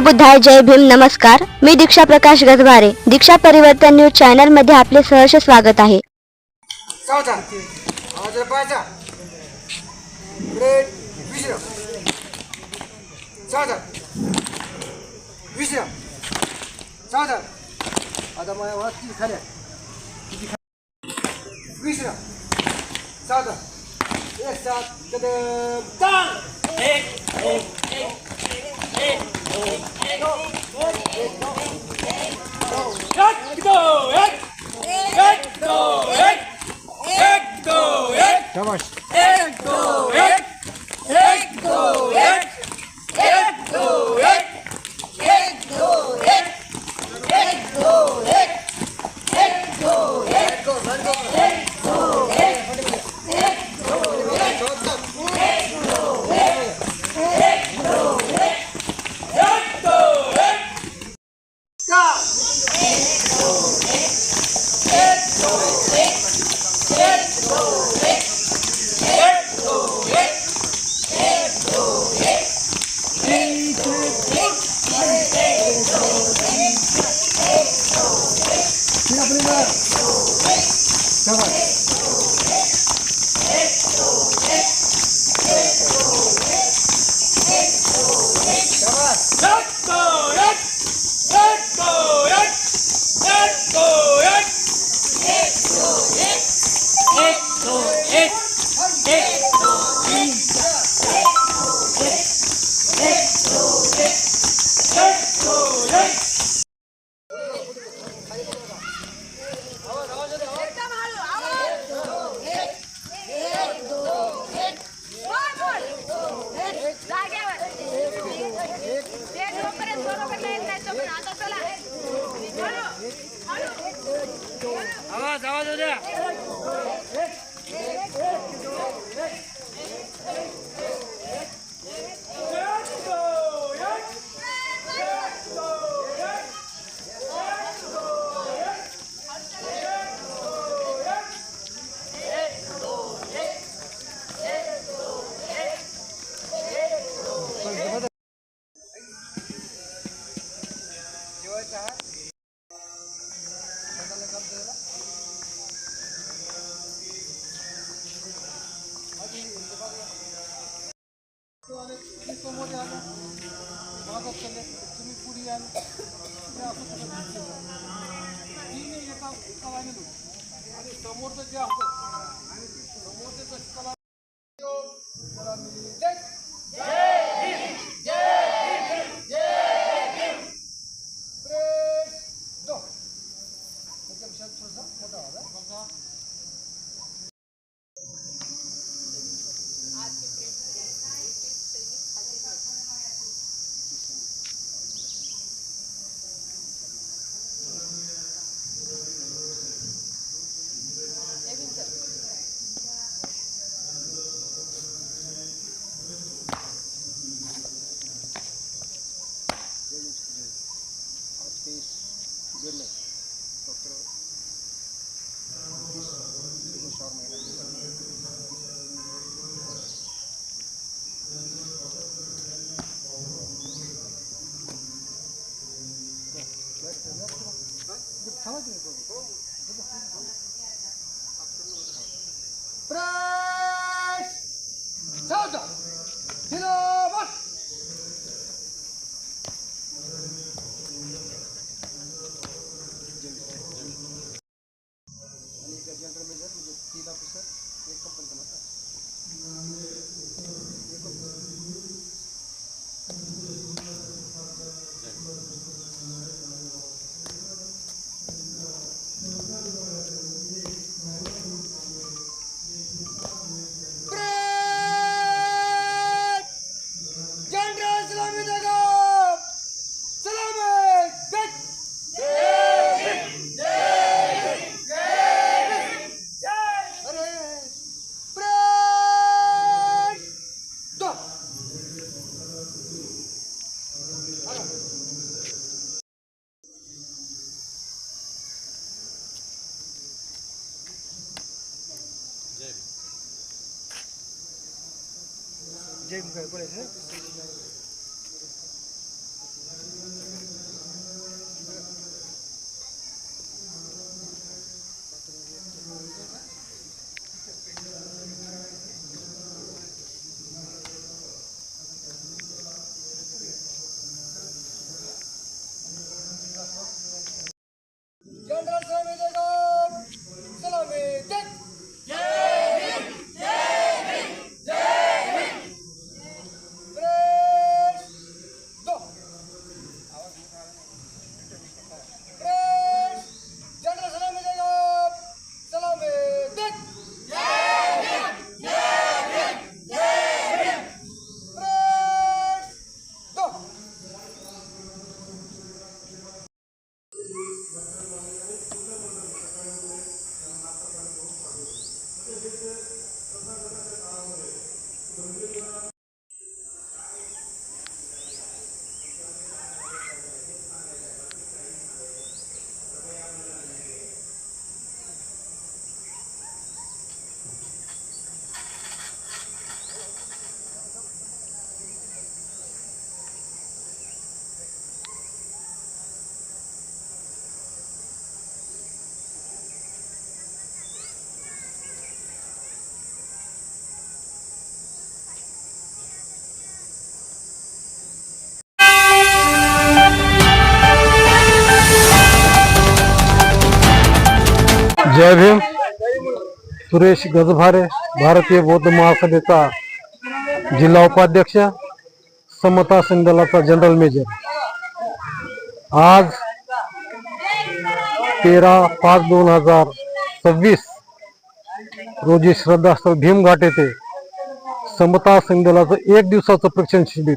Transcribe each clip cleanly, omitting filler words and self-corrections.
नमो बुद्धाय, जय भीम, नमस्कार. मी दीक्षा प्रकाश गजभारे. दीक्षा परिवर्तन news channel मध्ये आपले सहर्ष स्वागत आहे. सावधान, आवाज पाहायचा. ब्रेक, विश्राम. सावधान, विश्राम. सावधान. आता माझ्या वाटची खाल्या. विश्राम. सावधान. एक साथ कदम चाल. एक दो शाबाश. एक दो एक एक दो एक एक दो एक एक दो एक एक दो एक एक दो एक एक दो आवाज आवाज हो द्या. तुम्ही पुढे या आणि समोरचं जे असतं समोरचं कला मोठा होता. Press! Soldier! Silver! आणि एक जनरल मेजर म्हणजे 3 ऑफिसर एक कंपनी बनवतात. जय जय भीम. सुरेश गजभारे, भारतीय बौद्ध महासभेचा जिल्हा उपाध्यक्ष, समता संघदलाचा जनरल मेजर. आज 13/5/2026 रोजी श्रद्धास्थळ भीमघाट येथे समता संघदलाचं 1 दिवसाचं प्रशिक्षण शिबिर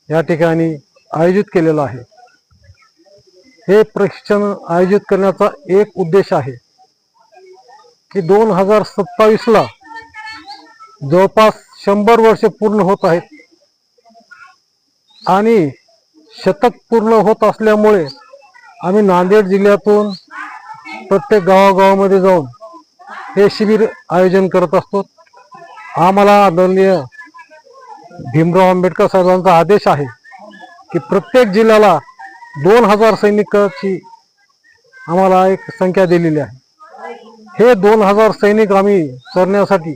या ठिकाणी आयोजित केलेलं आहे. हे प्रशिक्षण आयोजित करण्याचा एक उद्देश आहे की 2027 ला जवळपास 100 वर्ष पूर्ण होत आहेत आणि शतक पूर्ण होत असल्यामुळे आम्ही नांदेड जिल्ह्यातून प्रत्येक गावागावामध्ये जाऊन हे शिबिर आयोजन करत असतो. आम्हाला आदरणीय भीमराव आंबेडकर साहेबांचा आदेश आहे की प्रत्येक जिल्ह्याला 2000 सैनिकाची आम्हाला एक संख्या दिलेली आहे. हे 2000 सैनिक आम्ही करण्यासाठी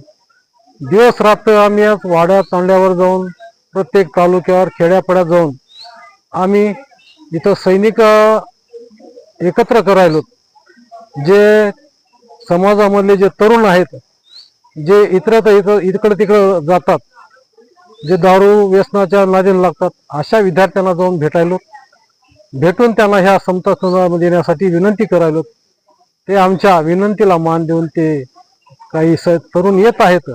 दिवस रात्र आम्ही वाड्यात तांड्यावर जाऊन प्रत्येक तालुक्यावर खेड्यापाड्यात जाऊन आम्ही इथं सैनिक एकत्र करायलो. जे समाजामधले जे तरुण आहेत, जे इकडे तिकडे जातात, जे दारू व्यसनाच्या नादीला लागतात, अशा विद्यार्थ्यांना जाऊन भेटून त्यांना ह्या समता संघ देण्यासाठी विनंती करायलो. ते आमच्या विनंतीला मान देऊन ते काही तरुण येत आहेत.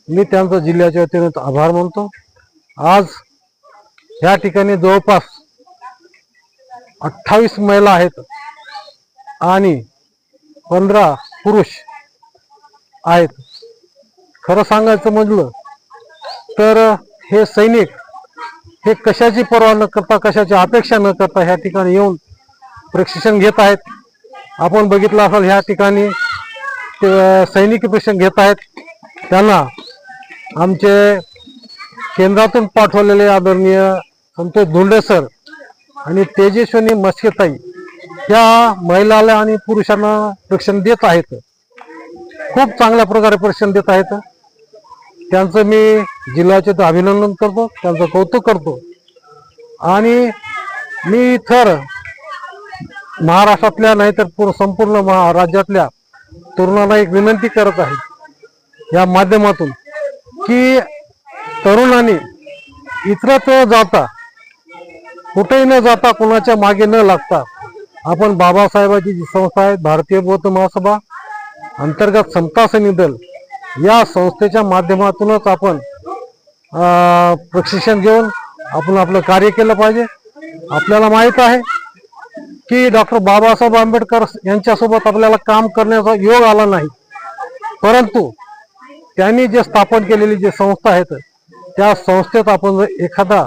मी त्यांचा जिल्ह्याच्या वतीने आभार मानतो. आज ह्या ठिकाणी जवळपास 28 महिला आहेत आणि 15 पुरुष आहेत. खरं सांगायचं म्हटलं तर हे सैनिक हे कशाची पर्वा न करता, कशाची अपेक्षा न करता ह्या ठिकाणी येऊन प्रशिक्षण घेत आहेत. आपण बघितलं असेल ह्या ठिकाणी सैनिक प्रशिक्षण घेत आहेत. त्यांना आमचे केंद्रातून पाठवलेले आदरणीय संतोष धोंडे सर आणि तेजस्विनी मस्केताई या महिलाला आणि पुरुषांना प्रशिक्षण देत आहेत. खूप चांगल्या प्रकारे प्रशिक्षण देत आहेत. त्यांचं मी जिल्ह्याचे अभिनंदन करतो, त्यांचं कौतुक करतो. आणि मी तर महाराष्ट्रातल्या नाही तर संपूर्ण राज्यातल्या तरुणांना एक विनंती करत आहे या माध्यमातून की तरुणांनी इतरत्र जाता, कुठेही न जाता, कोणाच्या मागे न लागता आपण बाबासाहेबांची जी संस्था आहे भारतीय बौद्ध महासभा अंतर्गत समता सैनिक दल या संस्थेच्या माध्यमातूनच आपण प्रशिक्षण घेऊन आपण आपलं कार्य केलं पाहिजे. आपल्याला माहित आहे की डॉक्टर बाबासाहेब आंबेडकर यांच्यासोबत आपल्याला काम करण्याचा योग आला नाही, परंतु त्यांनी जे स्थापन केलेली जी संस्था आहेत त्या संस्थेत आपण जर एखादा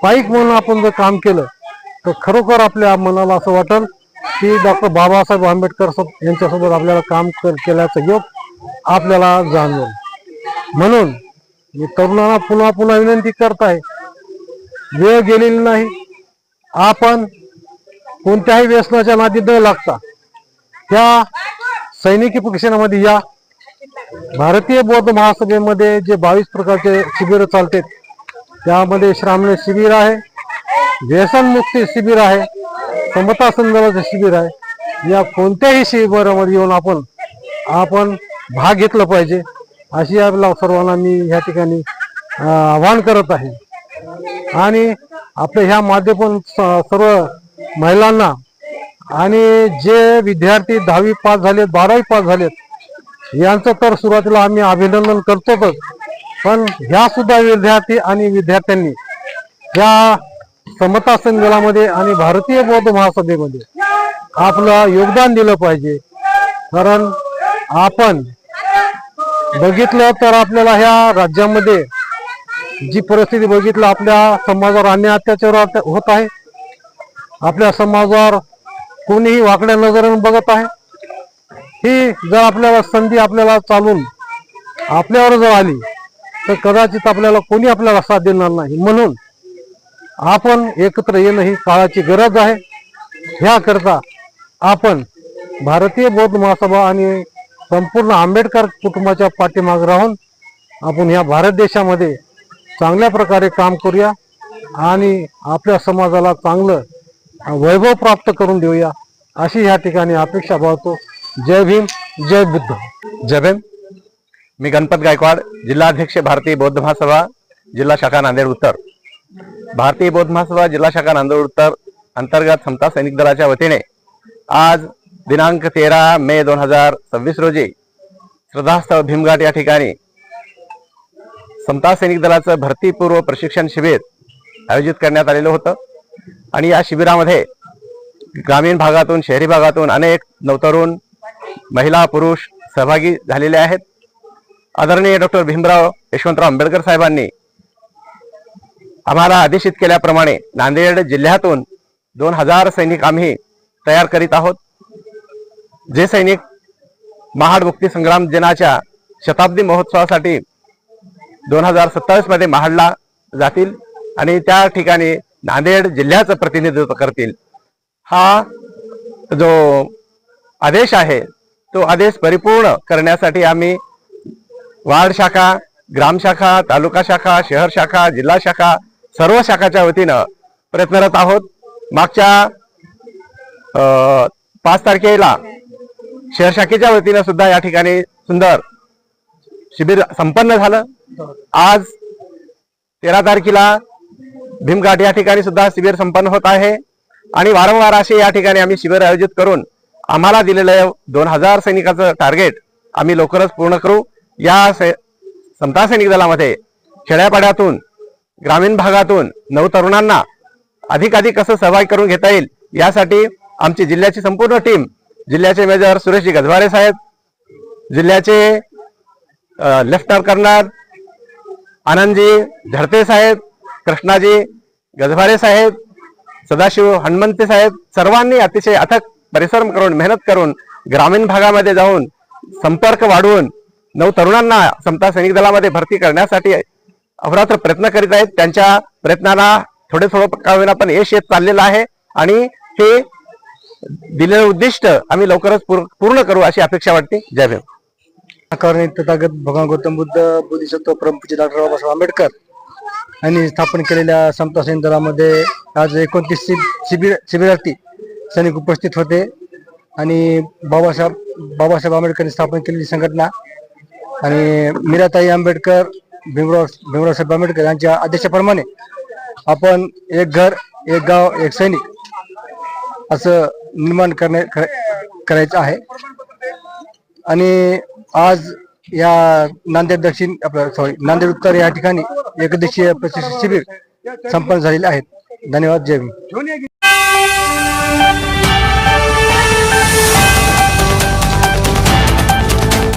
पाईक म्हणून आपण जर काम केलं तर खरोखर आपल्या मनाला असं वाटेल की डॉक्टर बाबासाहेब आंबेडकर यांच्यासोबत आपल्याला काम केल्याचं योग आपल्याला जाणवेल. म्हणून मी तरुणांना पुन्हा पुन्हा विनंती करत आहे, वेळ गेलेली नाही. आपण कोणत्याही व्यसनाच्या नादी न लागता त्या सैनिकी प्रशिक्षणामध्ये या. भारतीय बौद्ध महासभेमध्ये जे 22 प्रकारचे शिबिर चालतात त्यामध्ये श्रामणे शिबिर आहे, व्यसनमुक्ती शिबिर आहे, समता संघाचं शिबिर आहे. या कोणत्याही शिबिरामध्ये येऊन आपण भाग घेतला पाहिजे अशी आपल्या सर्वांना मी ह्या ठिकाणी आवाहन करत आहे. आणि आपल्या ह्या माध्यमातून सर्व महिलांना आणि जे विद्यार्थी 10वी पास झालेत, 12वी पास झालेत यांचं तर सुरुवातीला आम्ही अभिनंदन करतोच, पण ह्या सुद्धा विद्यार्थी आणि विद्यार्थ्यांनी या समता संघामध्ये आणि भारतीय बौद्ध महासभेमध्ये आपलं योगदान दिलं पाहिजे. कारण आपण बघितलं तर आपल्याला ह्या राज्यामध्ये जी परिस्थिती बघितलं, आपल्या समाजावर अन्याय अत्याचार होत आहे. आपल्या समाजावर कोणीही वाकड्या नजरेने बघत आहे. ही जर आपल्याला संधी आपल्याला चालून आपल्यावर जर आली तर कदाचित आपल्याला कोणी आपल्याला साथ देणार नाही. म्हणून आपण एकत्र येणं ही काळाची गरज आहे. ह्याकरता आपण भारतीय बौद्ध महासभा आणि संपूर्ण आंबेडकर कुटुंबाच्या पाठीमागे राहून आपण या भारत देशामध्ये चांगल्या प्रकारे काम करूया आणि आपल्या समाजाला चांगलं वैभव प्राप्त करून देऊया अशी ह्या ठिकाणी अपेक्षा बाळगतो. जय भीम जय बुद्ध. जय भीम. मी गणपत गायकवाड, जिल्हाध्यक्ष भारतीय बौद्ध महासभा, जिल्हा शाखा नांदेड उत्तर. भारतीय बौद्ध महासभा जिल्हा शाखा नांदेड उत्तर अंतर्गत समता सैनिक दलाच्या वतीने आज दिनांक 13 मे 2026 रोजी श्रद्धास्थळ भीमघाट या ठिकाणी समता सैनिक दलाचं भरतीपूर्व प्रशिक्षण शिबिर आयोजित करण्यात आलेलं होतं. आणि या शिबिरामध्ये ग्रामीण भागातून, शहरी भागातून अनेक नवतरुण महिला पुरुष सहभागी झालेले आहेत. आदरणीय डॉक्टर भीमराव यशवंतराव आंबेडकर साहेबांनी आम्हाला आदेशित केल्याप्रमाणे नांदेड जिल्ह्यातून 2000 सैनिक आम्ही तयार करीत आहोत. जे सैनिक महाड मुक्ती संग्राम दिनाच्या शताब्दी महोत्सवासाठी 2027 मध्ये महाडला जातील आणि त्या ठिकाणी नांदेड जिल्ह्याचं प्रतिनिधित्व करतील. हा जो आदेश आहे तो आदेश परिपूर्ण करण्यासाठी आम्ही वार्ड शाखा, ग्राम शाखा, तालुका शाखा, शहर शाखा, जिल्हा शाखा सर्व शाखाच्या वतीनं प्रयत्नरत आहोत. मागच्या 5 तारखेला शहर शाखेच्या वतीनं सुद्धा या ठिकाणी सुंदर शिबिर संपन्न झालं. आज 13 तारखेला भीमघाट या ठिकाणी सुद्धा शिबिर संपन्न होत आहे आणि वारंवार असे या ठिकाणी आम्ही शिबिर आयोजित करून आम्हाला दिलेलं 2000 सैनिकाचं टार्गेट आम्ही लवकरच पूर्ण करू. या समता सैनिक दलामध्ये खेड्यापाड्यातून, ग्रामीण भागातून नवतरुणांना अधिकाधिक कसं सहभागी करून घेता येईल यासाठी आमची जिल्ह्याची संपूर्ण टीम, जिल्ह्याचे मेजर सुरेशजी गजभारे साहेब, जिल्ह्याचे लेफ्टनंट कर्नल आनंदजी झडते साहेब, कृष्णाजी गजभारे साहेब, सदाशिव हनुमंते साहेब सर्वांनी अतिशय अथक परिश्रम करून, मेहनत करून ग्रामीण भागामध्ये जाऊन संपर्क वाढवून नवतरुणांना समता सैनिक दलामध्ये भरती करण्यासाठी अहोरात्र प्रयत्न करीत आहेत. त्यांच्या प्रयत्नाला थोडे का होईना पण यश येत चाललेलं आहे आणि हे दिलेलं उद्दिष्ट आम्ही लवकरच पूर्ण करू अशी अपेक्षा वाटते. जय भीम. आकारणीय तथागत भगवान गौतम बुद्ध, बोधिसत्व परमपूज्य डॉक्टर बाबासाहेब आंबेडकर यांनी स्थापन केलेल्या समता सैनिक दलामध्ये आज 29 शिबिरार्थी सैनिक उपस्थित होते आणि बाबासाहेब आंबेडकरांनी स्थापन केलेली संघटना आणि मीराताई आंबेडकर, भीमराव साहेब आंबेडकर यांच्या आदेशाप्रमाणे आपण एक घर, एक गाव, एक सैनिक असं निर्माण करायचं आहे. आणि आज या नांदेड उत्तर या ठिकाणी एकदिवसीय प्रशिक्षण शिबिर संपन्न झालेले आहेत. धन्यवाद. जय भीम.